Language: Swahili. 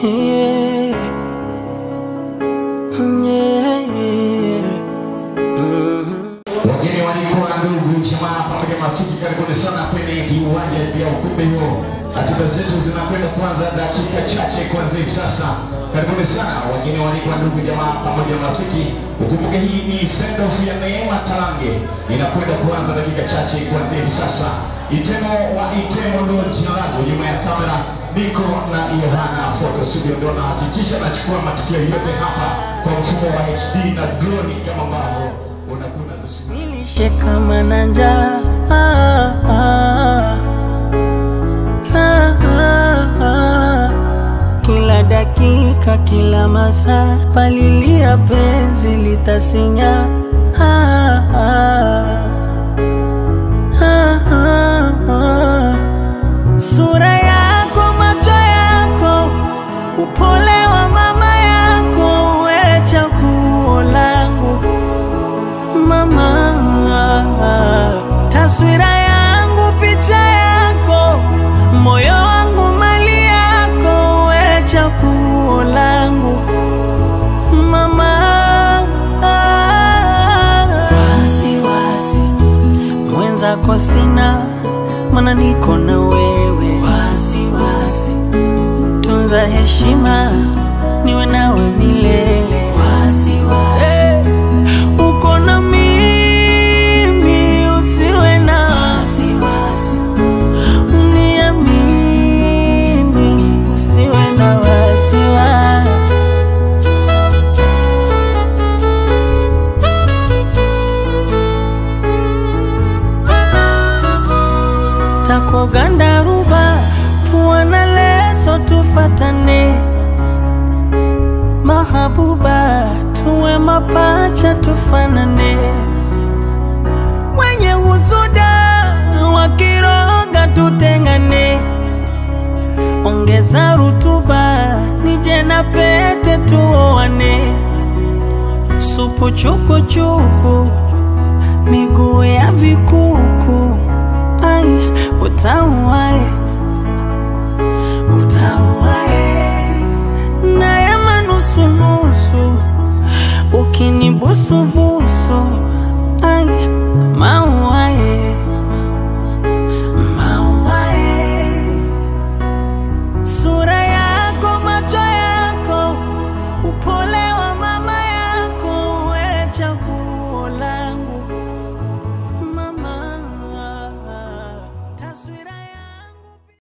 Yeah. Wageni walikuwa ndugu jamaa pamoja marafiki, karibuni sana kwenye viwanja vya ukumbi huo. Ratiba zetu zinakwenda kuanza dakika chache kuanzia hivi sasa. Karibuni sana wageni walikuwa ndugu jamaa pamoja marafiki. Ukumbuke hii ni send off ya Neema Talange, inakwenda kuanza dakika chache kuanzia hivi sasa. Itemo wa Itemo ndo jina langu, nyuma ya kamera niko na Yohana Photo Studio, ndo nahakikisha nachukua matukio yote hapa kwa mfumo wa HD na drone kama ambavyo unakuna zishuhudia. Nilishe kama na njaa, kila dakika kila masaa palilia penzi litasinya. Sura yako, macho yako, upole wa mama yako, we chaguo langu mama. Taswira yangu, picha yako, moyo wangu, mali yako, we chaguo langu mama. Wasiwasi mwenzako sina, mana niko na wewe. Wasiwasi tunza heshima, niwe nawe milele. Wasiwasi uko na mimi, usiwe na wasiwasi. Uniamini, usiwe na wasiwasi. Tako gandaruba, wana leso tufatane. Mahabuba, tuwe mapacha tufanane. Wenye husuda, wakiroga tutengane. Ongeza rutuba, nije na pete tuoane. Supu chuku chuku, miguu ya vikuku, ai utamu wai